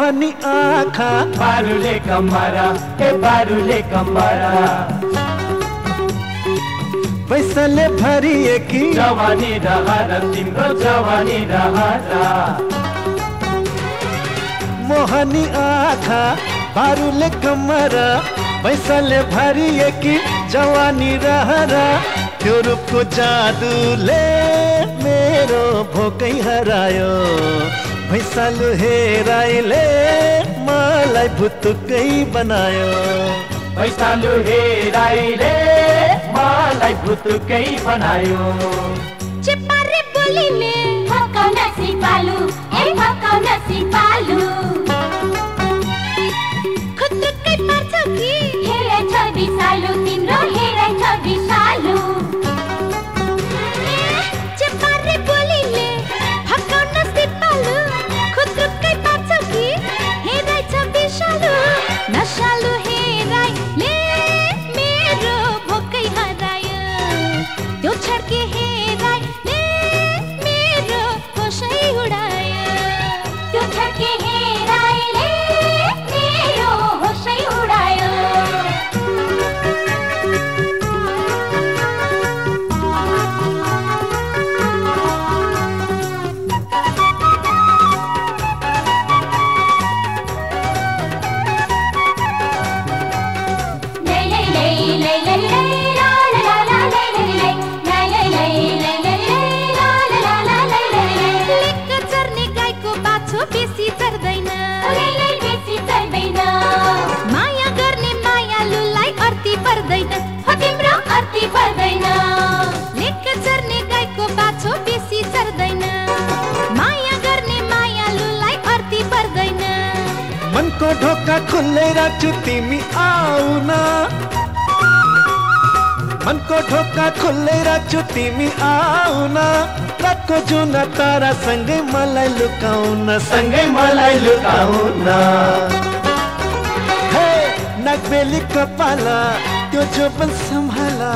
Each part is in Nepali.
मोहनी आँखा बारुले कमरा ए बारुले कमरा पैसाले भरिए कि जवानी रहर तिम्रो जवानी रहर मोहनी आँखा बारुले कमरा पैसाले भरिए कि जवानी रहरा त्यो रूपको जादुले मेरो भोकै हरायो भैँसालु हेराइले मलाई भुतुकै बनायो भैँसालु हेराइले मलाई भुतुकै बनायो चेपारे बोलीले भकाउन सिपालु ए भकाउन सिपालु खुतुकै पर्छ कि हेरे छ विशालु तिम्रो हेरे छ विशालु चेपारे बोलीले भकाउन सिपालु खुतुकै पर्छ कि हेरे छ विशालु नशालु हेराइले मेरो भोकै हरायो त्यो छड्के हेराइले मेरो होसै उडायो त्यो छड्के हेराइले मेरो होसै उडायो माया गर्ने मायालुलाई अर्ती पर्दैन हो तिम्रो अर्ती पर्दैन लेक चर्ने गाईको बाछो बेसी चर्दैन माया गर्ने मायालुलाई अर्ती पर्दैन मनको ढोका खुल्लै राख्छु तिमी आउन मनको ढोका खुल्लै राख्छु तिमी आउन रातको जुन तारा सँगै मलाई लुकाउन सँगै मलाई लुकाउन नागबेली कपाला त्यो जोबन सम्हाला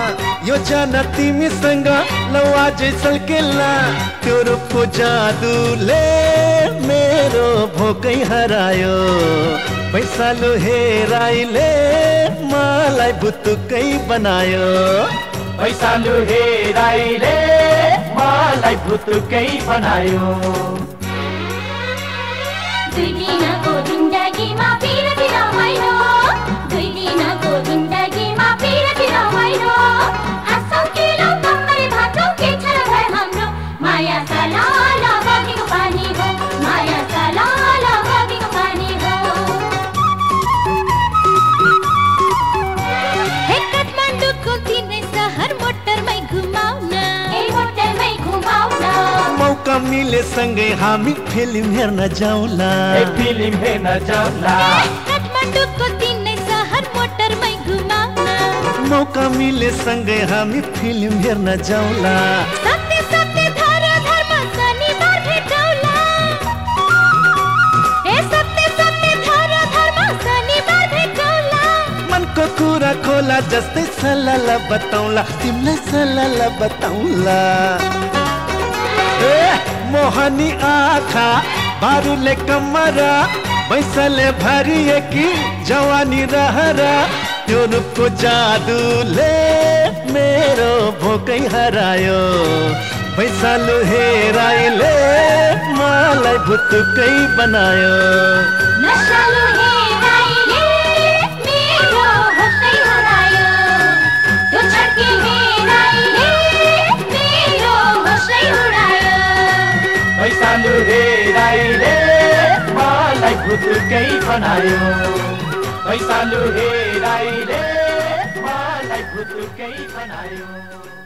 यो जान तिमीसँग लवाजै सल्केला त्यो रूपको जादुले मेरो भोकै हरायो पैसालु हेराइले मलाई भुतुकै बनायो पैसालु हेराइले मलाई भुतुकै बनायो दुई दिनको जिन्दगीमा पिरती रमाइलो दुई दिनको जिन्दगीमा पिरती रमाइलो आसौ किलो कम्मरे भाटो के छ र घर हाम्रो माया सलाल बगेको पानी हो माया सलाल बगेको पानी हो हे काठमाडौँको तिनै सहर मोटरमै घुमाउन ए मोटरमै घुमाउन मौका मिले सँगै हामी फिल्म हेर्न जाउँला फिल्म हेर्न जाउँला काठमाडौँको तिनै सहर मोटरमै घुमाउन मौका मिले सँगै हामी फिल्म हेर्न जाउँला सत्य सत्य धर धर्म शनिबार भेटौला ए सत्य सत्य धर धर्म शनिबार भेटौला मनको कुरा खोला जस्तै सलल बताउँला तिमीलाई सलल बताउँला मोहनी आँखा बारुले कमरा पैसाले भरिए कि जवानी रहरा त्यो रूपको जादुले मेरो भोकै हरायो पैसालु हेराइले मलाई भुतुकै बनायो नशालु हेराइले मेरो होसै हरायो त्यो छड्के हेराइले मेरो होसै उडायो पैसालु हेराइले मलाई भुतुकै बनायो पैसालु हेराइले मलाई भुतुकै बनायो